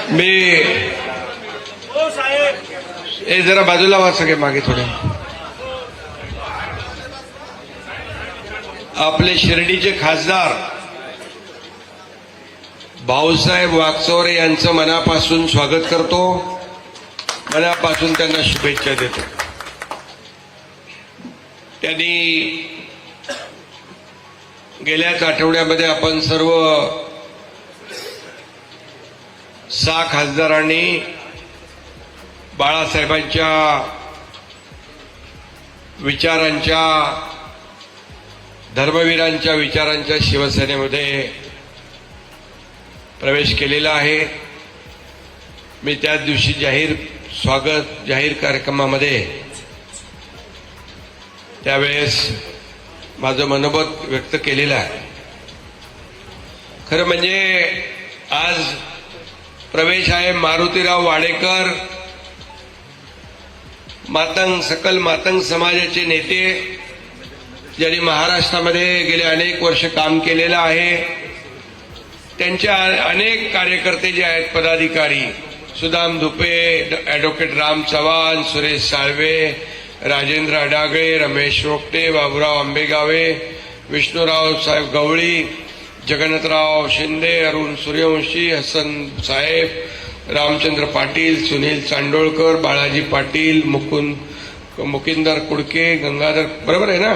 मी जरा बाजूला वा सगळे मागे थोडे. आपले शिर्डीचे खासदार भाऊसाहेब वागचौरे यांचं मनापासून स्वागत करतो, मनापासून त्यांना शुभेच्छा देतो. त्यांनी गेल्याच आठवड्यामध्ये आपण सर्व 6 खासदारांनी बाळासाहेबांच्या विचारांच्या, धर्मवीरांच्या विचारांच्या शिवसेनेमध्ये प्रवेश केलेला आहे. मी त्याच दिवशी जाहीर कार्यक्रमामध्ये त्यावेळेस माझं मनोगत व्यक्त केलेलं आहे. खरं म्हणजे आज प्रवेश आहे मारुतीराव वाडेकर, सकल मातंग समाजाचे नेते, ज्यांनी महाराष्ट्रामध्ये गेले अनेक वर्ष काम केलेलं आहे. त्यांच्या अनेक कार्यकर्ते जे आहेत, पदाधिकारी, सुदाम धुपे, ॲडव्होकेट राम चव्हाण, सुरेश साळवे, राजेंद्र अडागळे, रमेश रोकटे, बाबूराव आंबेगावे, विष्णुराव साहेब गवळी, जगन्नाथराव शिंदे, अरुण सूर्यवंशी, हसन साहेब, रामचंद्र पाटील, सुनील चांडोळकर, बाळाजी पाटील, मुकिंदर कुडके, गंगाधर, बरोबर आहे ना,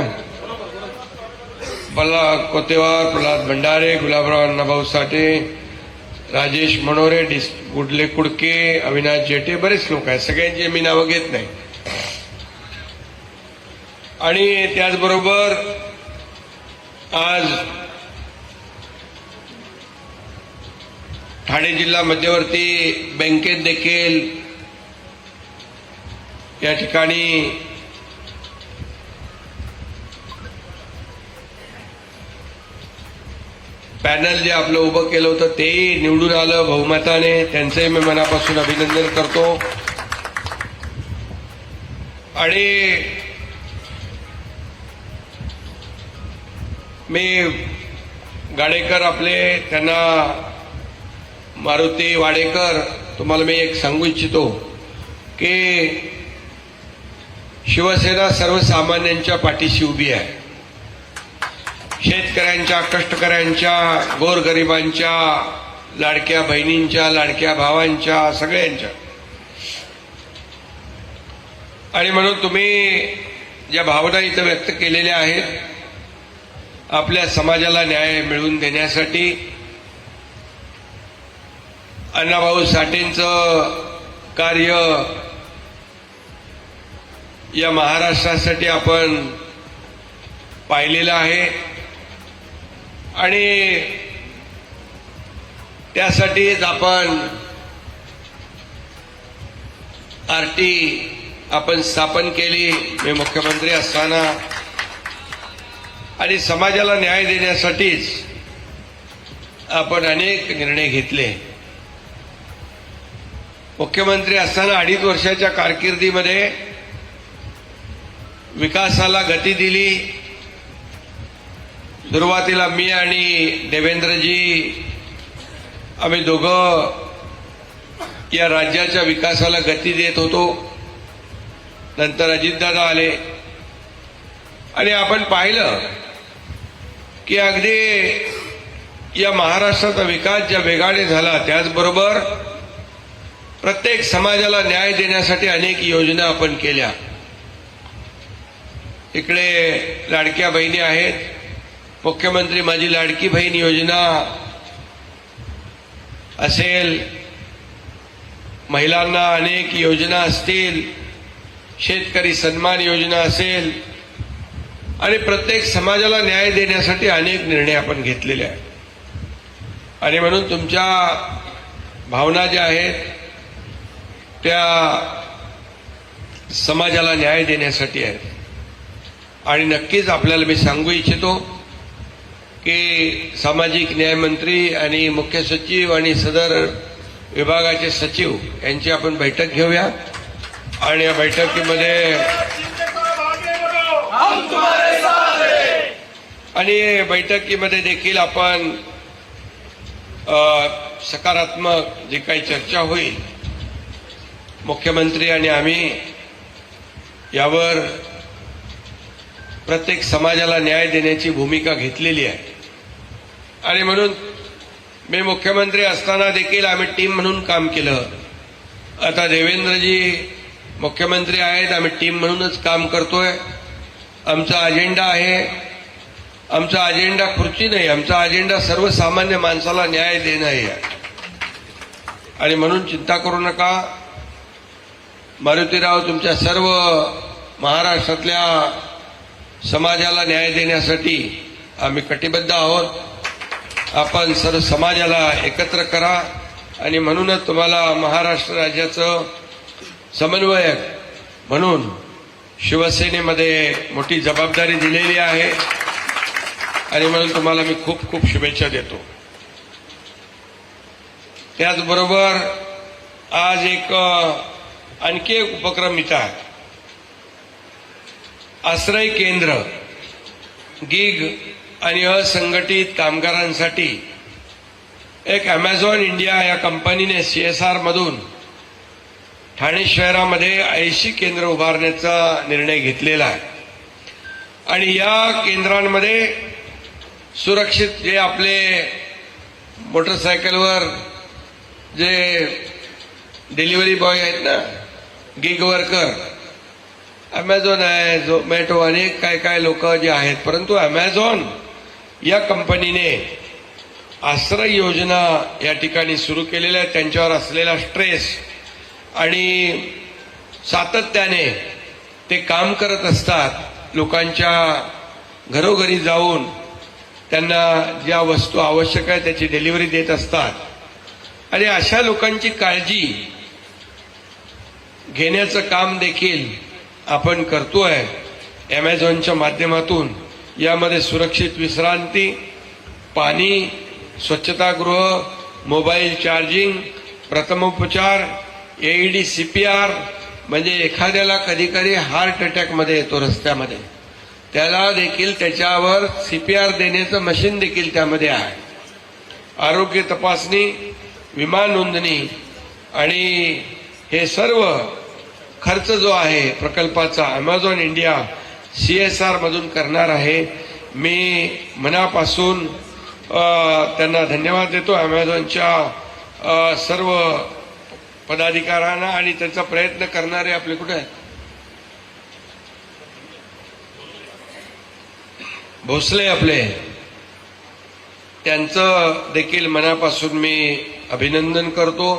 कोतेवार, प्रल्हाद भंडारे, गुलाबराव अण्णाभाऊ साठे, राजेश मनोरे, गुडले कुडके, अविनाश जेटे, बरेच लोक आहेत. सगळ्यांची मी नावं घेत नाही. आणि त्याचबरोबर आज ठाणे जिल्हा मध्यवर्ती बँकेत देखील या ठिकाणी पॅनल जे आपलं उभं केलं होतं तेही निवडून आलं बहुमताने. त्यांचंही मी मनापासून अभिनंदन करतो. आणि मी गाडेकर आपले, त्यांना मारुती वाडेकर, तुम्हाला मी एक सांगू इच्छितो की शिवसेना सर्वसामान्यांच्या पाठीशी उभी आहे. शेतकऱ्यांच्या, कष्टकऱ्यांच्या, गोरगरिबांच्या, लाडक्या बहिणींच्या, लाडक्या भावांच्या, सगळ्यांच्या. आणि म्हणून तुम्ही ज्या भावना इथं व्यक्त केलेल्या आहेत, आपल्या समाजाला न्याय मिळवून देण्यासाठी अण्णाभाऊ साठेंचं कार्य या महाराष्ट्रासाठी आपण पाहिलेलं आहे. आणि त्यासाठीच आपण आरटी आपण स्थापन केली, मी मुख्यमंत्री असताना. आणि समाजाला न्याय देण्यासाठीच आपण अनेक निर्णय घेतले. मुख्यमंत्री असताना 2.5 वर्षाच्या कारकिर्दीमध्ये विकासाला गती दिली. सुरुवातीला मी आणि देवेंद्रजी, आम्ही दोघं या राज्याच्या विकासाला गती देत होतो. नंतर अजितदादा आले आणि आपण पाहिलं की अगदी या महाराष्ट्राचा विकास ज्या वेगाने झाला, त्याचबरोबर प्रत्येक समाजाला न्याय देण्यासाठी अनेक योजना आपण केल्या. इकडे लाडक्या बहिणी आहेत, मुख्यमंत्री माझी लाडकी बहीण योजना असेल, महिलांना अनेक योजना असतील, शेतकरी सन्मान योजना असेल, आणि प्रत्येक समाजाला न्याय देण्यासाठी अनेक निर्णय आपण घेतलेले आहेत. आणि म्हणून तुमच्या भावना ज्या आहेत त्या समाजाला न्याय देण्यासाठी आहेत. आणि नक्कीच आपल्याला मी सांगू इच्छितो की सामाजिक न्याय मंत्री आणि मुख्य सचिव आणि सदर विभागाचे सचिव यांची आपण बैठक घेऊया. आणि या बैठकीमध्ये देखील आपण सकारात्मक जी काही चर्चा होईल, मुख्यमंत्री आणि आम्ही यावर प्रत्येक समाजाला न्याय देण्याची भूमिका घेतलेली आहे. आणि म्हणून मी मुख्यमंत्री असताना देखील आम्ही टीम म्हणून काम केलं. आता देवेंद्रजी मुख्यमंत्री आहेत, आम्ही टीम म्हणूनच काम करतोय. आमचा अजेंडा आहे, आमचा अजेंडा खुर्ची नाही, आमचा अजेंडा सर्वसामान्य माणसाला न्याय देणं आहे. आणि म्हणून चिंता करू नका. मारुतीराव तुमच्या सर्व महाराष्ट्रातल्या समाजाला न्याय देण्यासाठी आम्ही कटिबद्ध आहोत. आपण सर्व समाजाला एकत्र करा. आणि म्हणूनच तुम्हाला महाराष्ट्र राज्याचं समन्वयक म्हणून शिवसेनेमध्ये मोठी जबाबदारी दिलेली आहे. आणि म्हणून तुम्हाला मी खूप खूप शुभेच्छा देतो. त्याचबरोबर आज आणखी एक उपक्रम इथं आहे. आश्रय केंद्र गिग आणि असंघटित कामगारांसाठी एक अमेझॉन इंडिया या कंपनीने CSR मधून ठाणे शहरामध्ये 80 केंद्र उभारण्याचा निर्णय घेतलेला आहे. आणि या केंद्रांमध्ये सुरक्षित जे आपले मोटरसायकलवर जे डिलिव्हरी बॉय आहेत ना, गिग वर्कर, अमेझॉन आहे, झोमॅटो, अनेक काय काय लोक जे आहेत, परंतु अमेझॉन या कंपनीने आश्रय योजना या ठिकाणी सुरू केलेल्या आहेत. त्यांच्यावर असलेला स्ट्रेस आणि सातत्याने ते काम करत असतात. लोकांच्या घरोघरी जाऊन त्यांना ज्या वस्तू आवश्यक आहे त्याची डिलिव्हरी देत असतात. आणि अशा लोकांची काळजी घेण्याचं काम देखील आपण करतोय अमेझॉनच्या माध्यमातून. यामध्ये सुरक्षित विश्रांती, पाणी, स्वच्छतागृह, मोबाईल चार्जिंग, प्रथमोपचार, AED CPR, म्हणजे एखाद्याला कधी कधी हार्ट अटॅकमध्ये येतो रस्त्यामध्ये, त्याला देखील त्याच्यावर CPR देण्याचं मशीन देखील त्यामध्ये आहे. आरोग्य तपासणी, विमा नोंदणी आणि हे सर्व खर्च जो आहे प्रकल्पाचा अमेझॉन इंडिया CSR मधून करणार आहे. मी मनापासून त्यांना धन्यवाद देतो, अमेझॉनच्या सर्व पदाधिकाऱ्यांना. आणि त्याचा प्रयत्न करणारे आपले कुठे आहेत, भोसले आपले, त्यांचं देखील मनापासून मी अभिनंदन करतो.